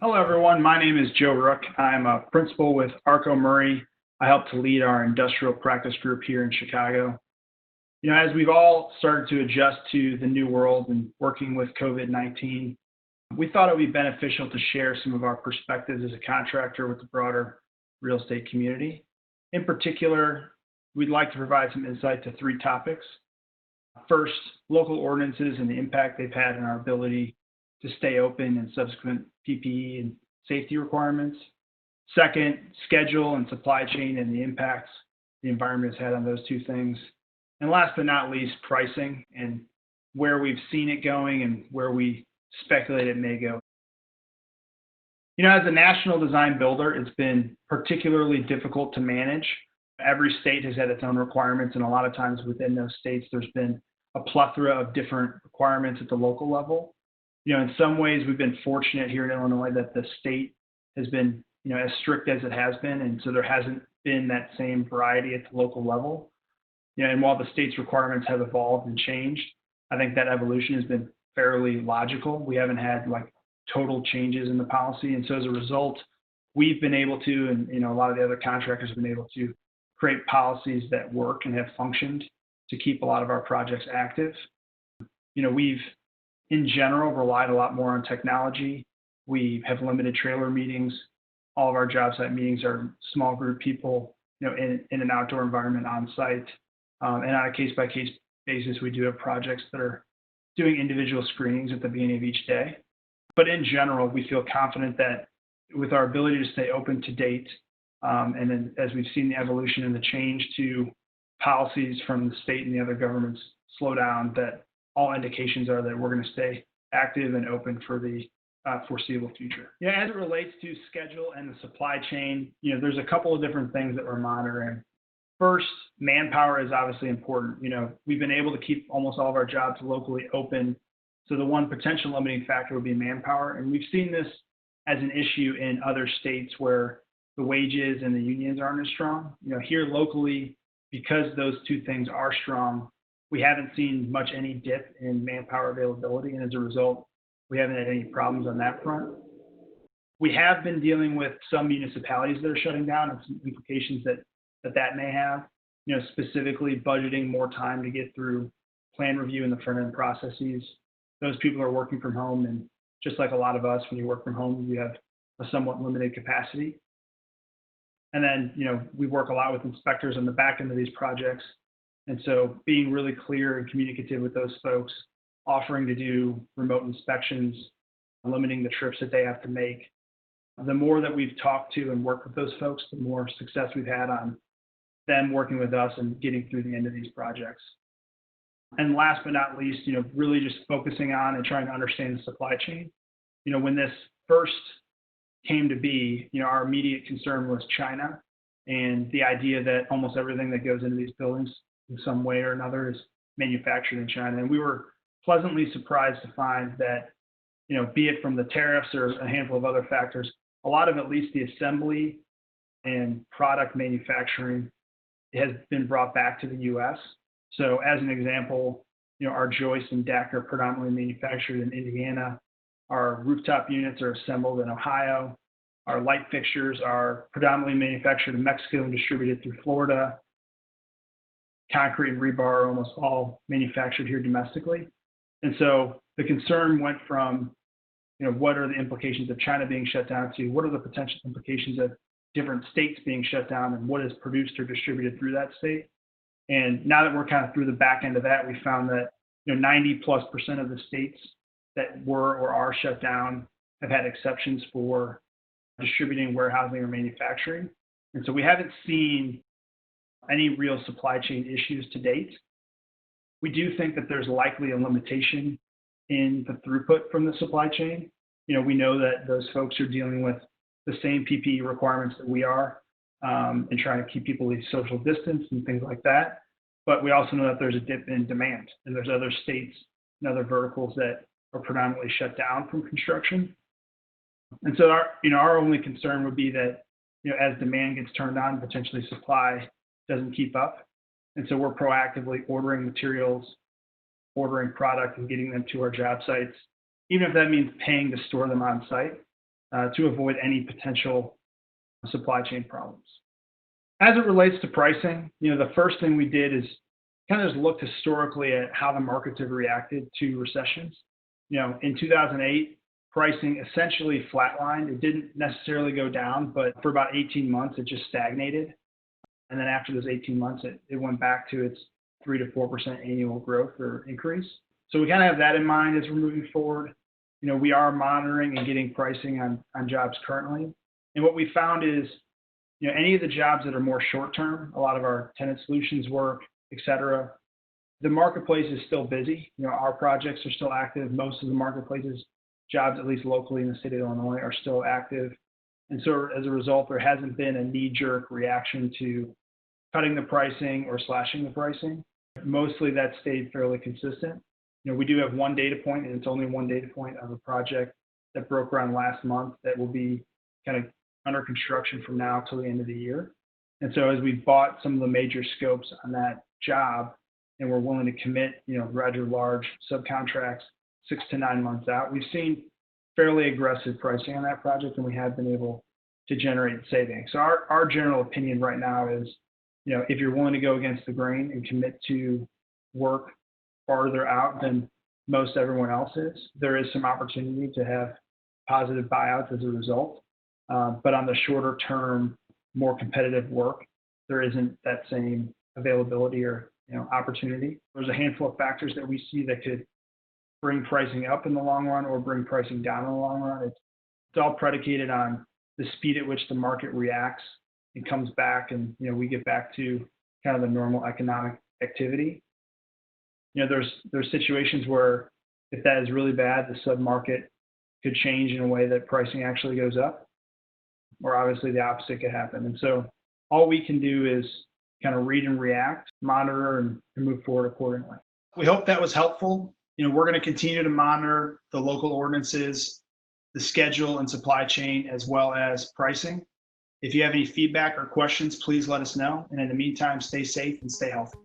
Hello, everyone. My name is Joe Rook. I'm a principal with ARCO Murray. I help to lead our industrial practice group here in Chicago. As we've all started to adjust to the new world and working with COVID-19, we thought it would be beneficial to share some of our perspectives as a contractor with the broader real estate community. In particular, we'd like to provide some insight to three topics. First, local ordinances and the impact they've had on our ability to stay open and subsequent PPE and safety requirements. Second, schedule and supply chain and the impacts the environment has had on those two things. And last but not least, pricing and where we've seen it going and where we speculate it may go. As a national design builder, it's been particularly difficult to manage. Every state has had its own requirements, and a lot of times within those states, there's been a plethora of different requirements at the local level. In some ways, we've been fortunate here in Illinois that the state has been, as strict as it has been, and so there hasn't been that same variety at the local level. And while the state's requirements have evolved and changed, I think that evolution has been fairly logical. We haven't had total changes in the policy, and so as a result, we've been able to, and a lot of the other contractors have been able to create policies that work and have functioned to keep a lot of our projects active. We've in general relied a lot more on technology. We have limited trailer meetings. All of our job site meetings are small group people, in an outdoor environment on site. And on a case-by-case basis, we do have projects that are doing individual screenings at the beginning of each day. But in general, we feel confident that with our ability to stay open to date, and then as we've seen the evolution and the change to policies from the state and the other governments slow down, that all indications are that we're going to stay active and open for the foreseeable future. As it relates to schedule and the supply chain, there's a couple of different things that we're monitoring. First, manpower is obviously important. We've been able to keep almost all of our jobs locally open. So the one potential limiting factor would be manpower. And we've seen this as an issue in other states where the wages and the unions aren't as strong. Here locally, because those two things are strong, we haven't seen much any dip in manpower availability, and as a result, we haven't had any problems on that front. We have been dealing with some municipalities that are shutting down and some implications that may have, specifically budgeting more time to get through plan review and the front-end processes. Those people are working from home, and just like a lot of us, when you work from home, you have a somewhat limited capacity. And then, we work a lot with inspectors on the back end of these projects. And so being really clear and communicative with those folks, offering to do remote inspections, limiting the trips that they have to make. The more that we've talked to and worked with those folks, the more success we've had on them working with us and getting through the end of these projects. And last but not least, really just focusing on and trying to understand the supply chain. When this first came to be, our immediate concern was China and the idea that almost everything that goes into these buildings in some way or another is manufactured in China. And we were pleasantly surprised to find that, be it from the tariffs or a handful of other factors, a lot of at least the assembly and product manufacturing has been brought back to the U.S. So as an example, our joists and deck are predominantly manufactured in Indiana. Our rooftop units are assembled in Ohio. Our light fixtures are predominantly manufactured in Mexico and distributed through Florida. Concrete and rebar are almost all manufactured here domestically. And so the concern went from, what are the implications of China being shut down to what are the potential implications of different states being shut down and what is produced or distributed through that state. And now that we're kind of through the back end of that, we found that 90+% of the states that were or are shut down have had exceptions for distributing, warehousing, or manufacturing. And so we haven't seen any real supply chain issues to date. We do think that there's likely a limitation in the throughput from the supply chain. We know that those folks are dealing with the same PPE requirements that we are, and trying to keep people at social distance and things like that. But we also know that there's a dip in demand, and there's other states and other verticals that are predominantly shut down from construction. And so our only concern would be that, as demand gets turned on, potentially supply doesn't keep up. And so we're proactively ordering materials, ordering product, and getting them to our job sites, even if that means paying to store them on site. to avoid any potential supply chain problems. As it relates to pricing, the first thing we did is kind of just looked historically at how the markets have reacted to recessions. In 2008, pricing essentially flatlined. It didn't necessarily go down, but for about 18 months, it just stagnated. And then after those 18 months, it went back to its 3 to 4% annual growth or increase. So we kind of have that in mind as we're moving forward. We are monitoring and getting pricing on jobs currently. And what we found is, any of the jobs that are more short term, a lot of our tenant solutions work, et cetera, the marketplace is still busy. Our projects are still active. Most of the marketplaces, jobs, at least locally in the state of Illinois, are still active. And so as a result, there hasn't been a knee-jerk reaction to cutting the pricing or slashing the pricing. Mostly that stayed fairly consistent. We do have one data point, and it's only one data point of a project that broke ground last month that will be kind of under construction from now till the end of the year. And so as we bought some of the major scopes on that job, and we're willing to commit, rather large subcontracts 6 to 9 months out, we've seen fairly aggressive pricing on that project, and we have been able to generate savings. So our general opinion right now is, if you're willing to go against the grain and commit to work farther out than most everyone else is, there is some opportunity to have positive buyouts as a result. But on the shorter term, more competitive work, there isn't that same availability or opportunity. There's a handful of factors that we see that could bring pricing up in the long run or bring pricing down in the long run. It's all predicated on the speed at which the market reacts and comes back, and we get back to kind of the normal economic activity. There's situations where if that is really bad, the submarket could change in a way that pricing actually goes up, or obviously the opposite could happen. And so all we can do is kind of read and react, monitor, and move forward accordingly. We hope that was helpful. We're going to continue to monitor the local ordinances, the schedule and supply chain, as well as pricing. If you have any feedback or questions, please let us know. And in the meantime, stay safe and stay healthy.